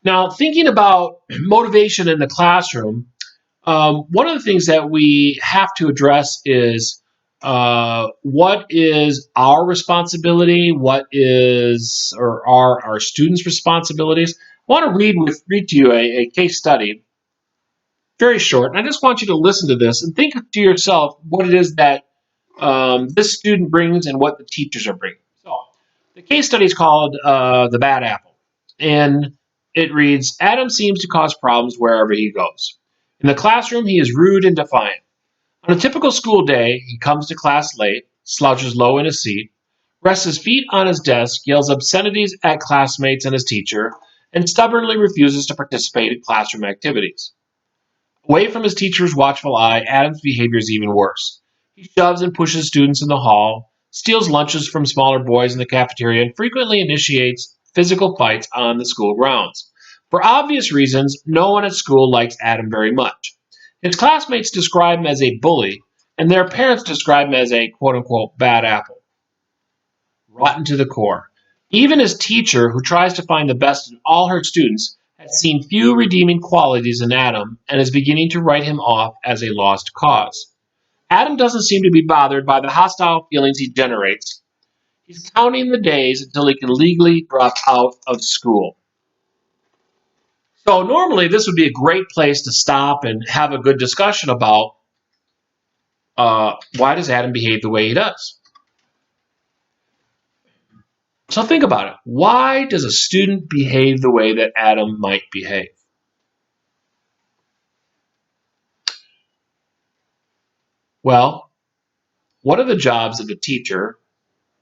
Now, thinking about motivation in the classroom, one of the things that we have to address is what is our responsibility, what is or are our students' responsibilities. I want to read to you a case study, very short, and I just want you to listen to this and think to yourself what it is that this student brings and what the teachers are bringing. So, the case study is called "The Bad Apple," and it reads: Adam seems to cause problems wherever he goes. In the classroom, he is rude and defiant. On a typical school day, he comes to class late, slouches low in his seat, rests his feet on his desk, yells obscenities at classmates and his teacher, and stubbornly refuses to participate in classroom activities. Away from his teacher's watchful eye, Adam's behavior is even worse. He shoves and pushes students in the hall, steals lunches from smaller boys in the cafeteria, and frequently initiates physical fights on the school grounds. For obvious reasons, no one at school likes Adam very much. His classmates describe him as a bully, and their parents describe him as a quote unquote bad apple. Rotten to the core. Even his teacher, who tries to find the best in all her students, has seen few redeeming qualities in Adam and is beginning to write him off as a lost cause. Adam doesn't seem to be bothered by the hostile feelings he generates. He's counting the days until he can legally drop out of school. So, normally, this would be a great place to stop and have a good discussion about why does Adam behave the way he does. So think about it. Why does a student behave the way that Adam might behave? Well, one of the jobs of a teacher,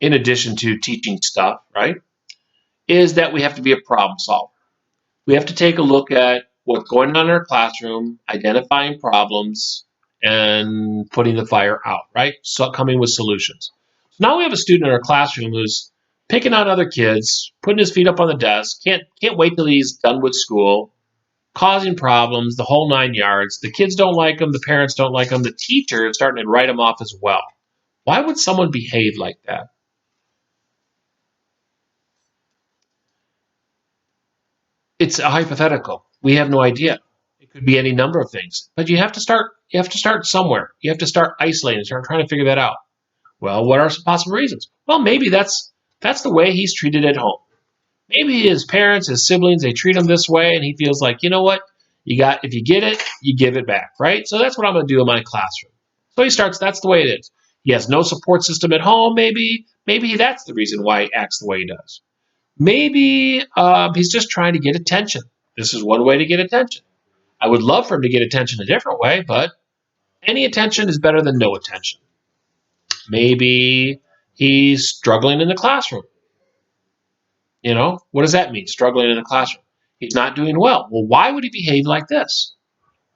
in addition to teaching stuff, right, is that we have to be a problem solver. We have to take a look at what's going on in our classroom, identifying problems, and putting the fire out, right? So coming with solutions. So now we have a student in our classroom who's picking on other kids, putting his feet up on the desk, can't wait till he's done with school, causing problems, the whole 9 yards. The kids don't like him, the parents don't like him, the teacher is starting to write him off as well. Why would someone behave like that? It's a hypothetical. We have no idea. It could be any number of things. But you have to start somewhere. You have to start isolating, start trying to figure that out. Well, what are some possible reasons? Well, maybe that's the way he's treated at home. Maybe his parents, his siblings, they treat him this way and he feels like, you know what? If you get it, you give it back, right? So that's what I'm going to do in my classroom. So he starts, that's the way it is. He has no support system at home, maybe that's the reason why he acts the way he does. Maybe he's just trying to get attention. This is one way to get attention. I would love for him to get attention a different way, but any attention is better than no attention. Maybe he's struggling in the classroom. What does that mean? Struggling in the classroom. He's not doing well. Well, why would he behave like this?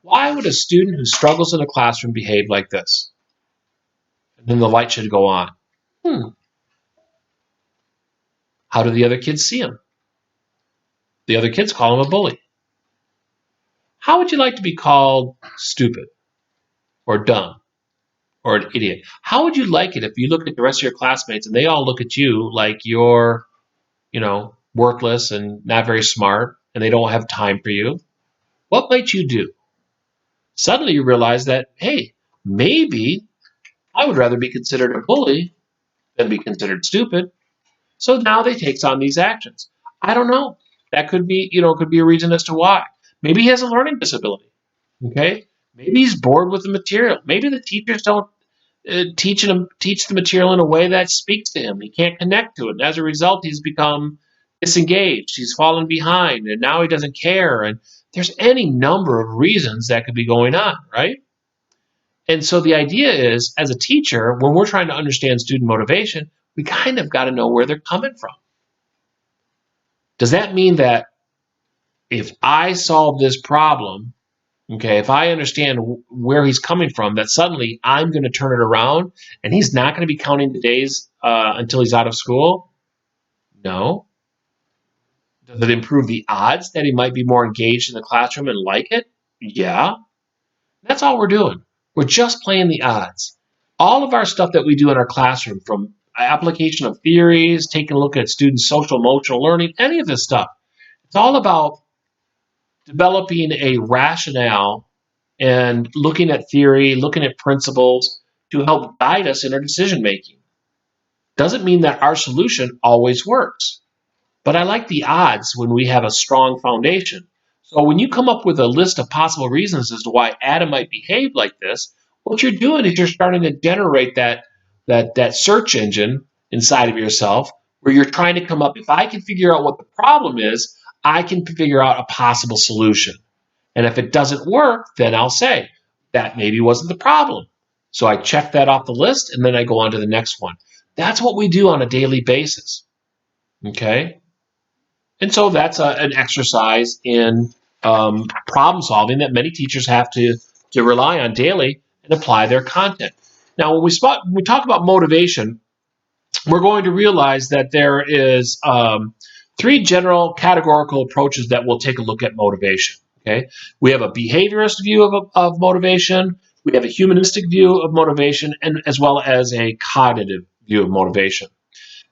Why would a student who struggles in a classroom behave like this? And then the light should go on. Hmm. How do the other kids see him? The other kids call him a bully. How would you like to be called stupid or dumb or an idiot? How would you like it if you look at the rest of your classmates and they all look at you like you're, worthless and not very smart and they don't have time for you? What might you do? Suddenly you realize that, hey, maybe I would rather be considered a bully than be considered stupid. So now they takes on these actions. I don't know. That could be a reason as to why. Maybe he has a learning disability. Okay. Maybe he's bored with the material. Maybe the teachers don't teach the material in a way that speaks to him. He can't connect to it. And as a result, he's become disengaged. He's fallen behind, and now he doesn't care. And there's any number of reasons that could be going on, right? And so the idea is, as a teacher, when we're trying to understand student motivation, we kind of got to know where they're coming from. Does that mean that if I solve this problem, okay, if I understand where he's coming from, that suddenly I'm going to turn it around and he's not going to be counting the days until he's out of school? No. Does it improve the odds that he might be more engaged in the classroom and like it? Yeah. That's all we're doing. We're just playing the odds. All of our stuff that we do in our classroom, from application of theories, taking a look at students' social emotional learning, any of this stuff, it's all about developing a rationale and looking at theory, looking at principles to help guide us in our decision making. Doesn't mean that our solution always works, but I like the odds when we have a strong foundation. So when you come up with a list of possible reasons as to why Adam might behave like this, what you're doing is you're starting to generate that search engine inside of yourself where you're trying to come up. If I can figure out what the problem is, I can figure out a possible solution. And if it doesn't work, then I'll say that maybe wasn't the problem. So I check that off the list and then I go on to the next one. That's what we do on a daily basis. Okay. And so that's an exercise in problem solving that many teachers have to rely on daily and apply their content. Now, when we talk about motivation, we're going to realize that there is three general categorical approaches that we'll take a look at motivation. Okay, we have a behaviorist view of motivation, we have a humanistic view of motivation, and as well as a cognitive view of motivation.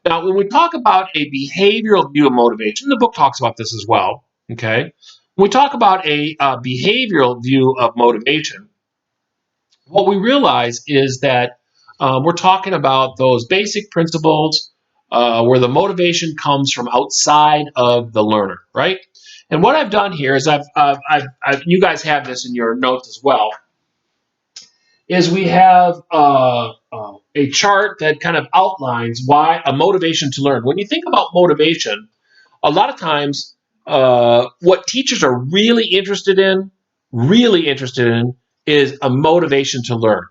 Now, when we talk about a behavioral view of motivation, the book talks about this as well. Okay, when we talk about a behavioral view of motivation, what we realize is that we're talking about those basic principles where the motivation comes from outside of the learner, right? And what I've done here is you guys have this in your notes as well, is we have a chart that kind of outlines why a motivation to learn. When you think about motivation, a lot of times what teachers are really interested in, is a motivation to learn.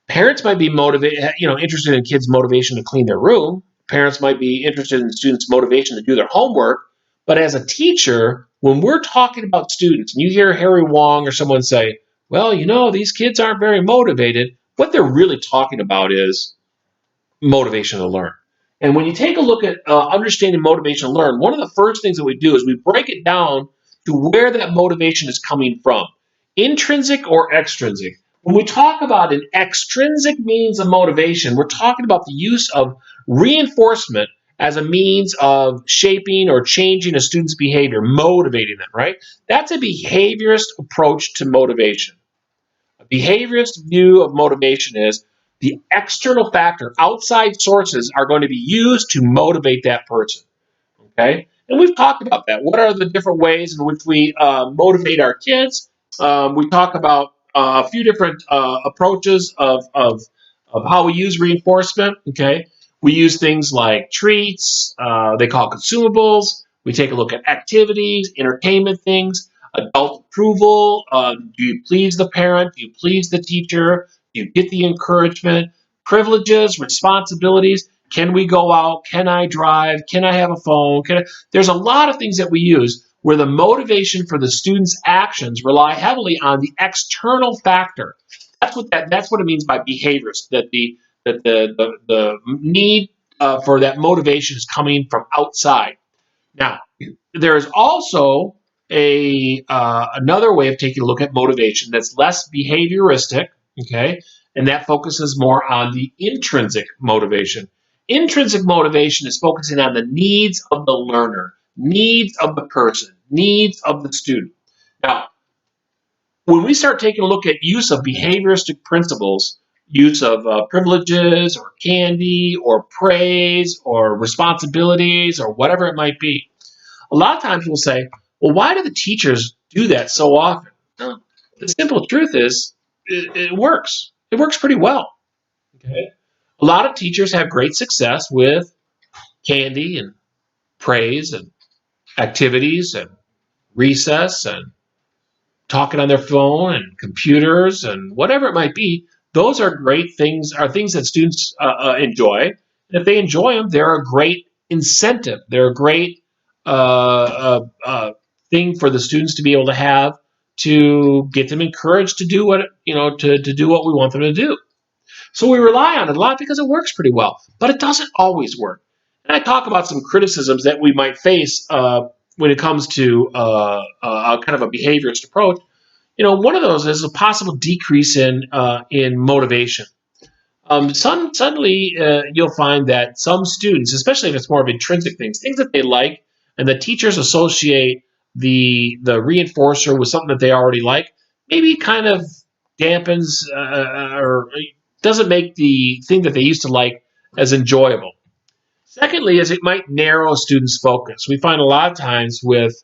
Parents might be interested in kids' motivation to clean their room. Parents might be interested in students' motivation to do their homework. But as a teacher, when we're talking about students, and you hear Harry Wong or someone say, well, these kids aren't very motivated, what they're really talking about is motivation to learn. And when you take a look at understanding motivation to learn, one of the first things that we do is we break it down to where that motivation is coming from, intrinsic or extrinsic. When we talk about an extrinsic means of motivation, we're talking about the use of reinforcement as a means of shaping or changing a student's behavior, motivating them, right? That's a behaviorist approach to motivation. A behaviorist view of motivation is the external factor, outside sources are going to be used to motivate that person. Okay? And we've talked about that. What are the different ways in which we motivate our kids? We talk about a few different approaches of how we use reinforcement. Okay? We use things like treats, they call consumables. We take a look at activities, entertainment things, adult approval. Do you please the parent? Do you please the teacher? Do you get the encouragement? Privileges, responsibilities. Can we go out? Can I drive? Can I have a phone? There's a lot of things that we use where the motivation for the student's actions rely heavily on the external factor. That's what it means by behaviorist. The need for that motivation is coming from outside. Now, there is also another way of taking a look at motivation that's less behavioristic, okay, and that focuses more on the intrinsic motivation. Intrinsic motivation is focusing on the needs of the learner, needs of the person, needs of the student. Now, when we start taking a look at use of behavioristic principles, use of privileges or candy or praise or responsibilities or whatever it might be, a lot of times we'll say, well, why do the teachers do that so often? Well, the simple truth is it works. It works pretty well. Okay? A lot of teachers have great success with candy and praise and activities and recess and talking on their phone and computers and whatever it might be. Those are great things, are things that students enjoy. And if they enjoy them, they're a great incentive. They're a great thing for the students to be able to have to get them encouraged to do to do what we want them to do. So we rely on it a lot because it works pretty well, but it doesn't always work. And I talk about some criticisms that we might face when it comes to kind of a behaviorist approach. One of those is a possible decrease in motivation. Suddenly, you'll find that some students, especially if it's more of intrinsic things that they like, and the teachers associate the reinforcer with something that they already like, maybe kind of dampens or doesn't make the thing that they used to like as enjoyable. Secondly, is it might narrow students' focus. We find a lot of times with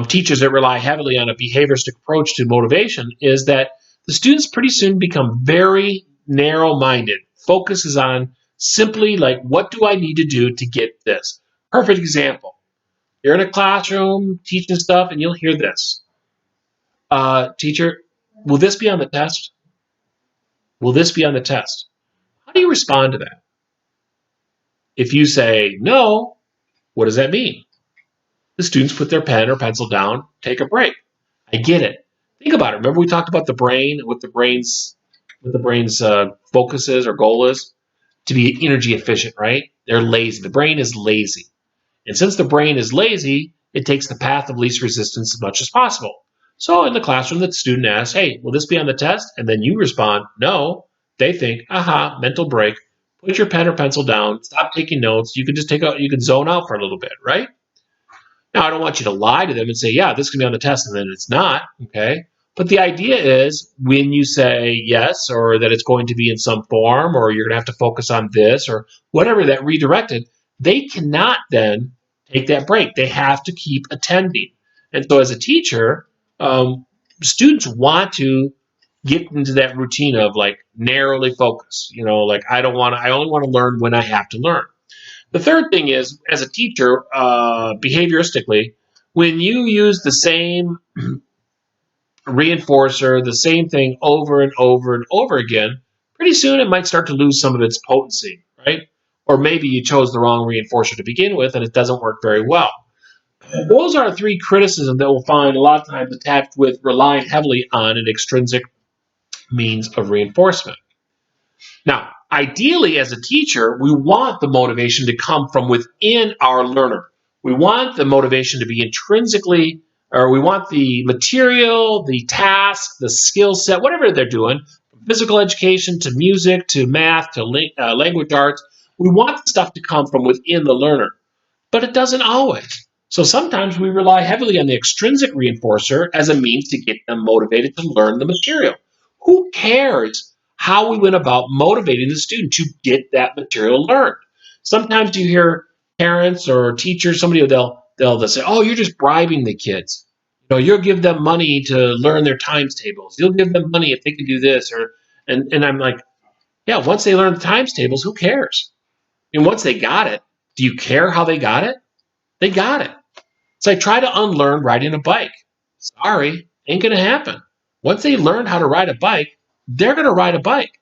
teachers that rely heavily on a behavioristic approach to motivation is that the students pretty soon become very narrow-minded. Focus is on simply like, what do I need to do to get this? Perfect example. You're in a classroom teaching stuff and you'll hear this. Teacher, will this be on the test? Will this be on the test? How do you respond to that? If you say no, what does that mean? The students put their pen or pencil down, take a break. I get it. Think about it. Remember we talked about the brain, what the brain's focus is or goal is? To be energy efficient, right? They're lazy. The brain is lazy. And since the brain is lazy, it takes the path of least resistance as much as possible. So in the classroom, the student asks, hey, will this be on the test? And then you respond, no. They think, aha, mental break. Put your pen or pencil down. Stop taking notes. You can just you can zone out for a little bit, right? Now, I don't want you to lie to them and say, yeah, this can be on the test, and then it's not, okay? But the idea is when you say yes, or that it's going to be in some form, or you're going to have to focus on this, or whatever that redirected, they cannot then take that break. They have to keep attending. And so as a teacher, students want to get into that routine of like narrowly focus. Like I only want to learn when I have to learn. The third thing is, as a teacher, behavioristically, when you use the same reinforcer, the same thing over and over and over again, pretty soon it might start to lose some of its potency, right? Or maybe you chose the wrong reinforcer to begin with and it doesn't work very well. Those are three criticisms that we'll find a lot of times attached with relying heavily on an extrinsic means of reinforcement. Now, ideally, as a teacher, we want the motivation to come from within our learner. We want the motivation to be intrinsically, or we want the material, the task, the skill set, whatever they're doing, from physical education to music to math to language arts. We want the stuff to come from within the learner, but it doesn't always. So sometimes we rely heavily on the extrinsic reinforcer as a means to get them motivated to learn the material. Who cares how we went about motivating the student to get that material learned? Sometimes you hear parents or teachers, somebody they'll say, "Oh, you're just bribing the kids. You'll give them money to learn their times tables. You'll give them money if they can do this." And I'm like, yeah, once they learn the times tables, who cares? And once they got it, do you care how they got it? They got it. It's like try to unlearn riding a bike. Sorry, ain't gonna happen. Once they learn how to ride a bike, they're gonna ride a bike.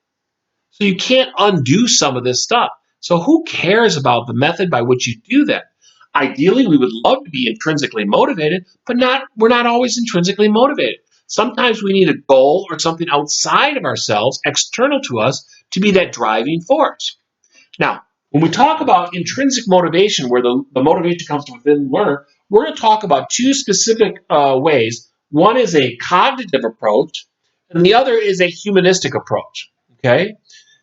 So you can't undo some of this stuff. So who cares about the method by which you do that? Ideally, we would love to be intrinsically motivated, but we're not always intrinsically motivated. Sometimes we need a goal or something outside of ourselves, external to us, to be that driving force. Now, when we talk about intrinsic motivation, where the motivation comes from within the learner, we're going to talk about two specific ways. One is a cognitive approach, and the other is a humanistic approach. Okay?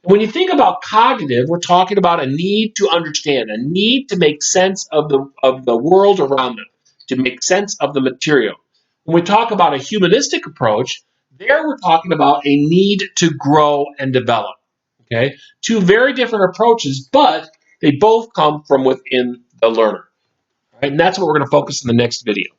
When you think about cognitive, we're talking about a need to understand, a need to make sense of the world around them, to make sense of the material. When we talk about a humanistic approach, there we're talking about a need to grow and develop. Okay, two very different approaches, but they both come from within the learner. All right, and that's what we're going to focus on in the next video.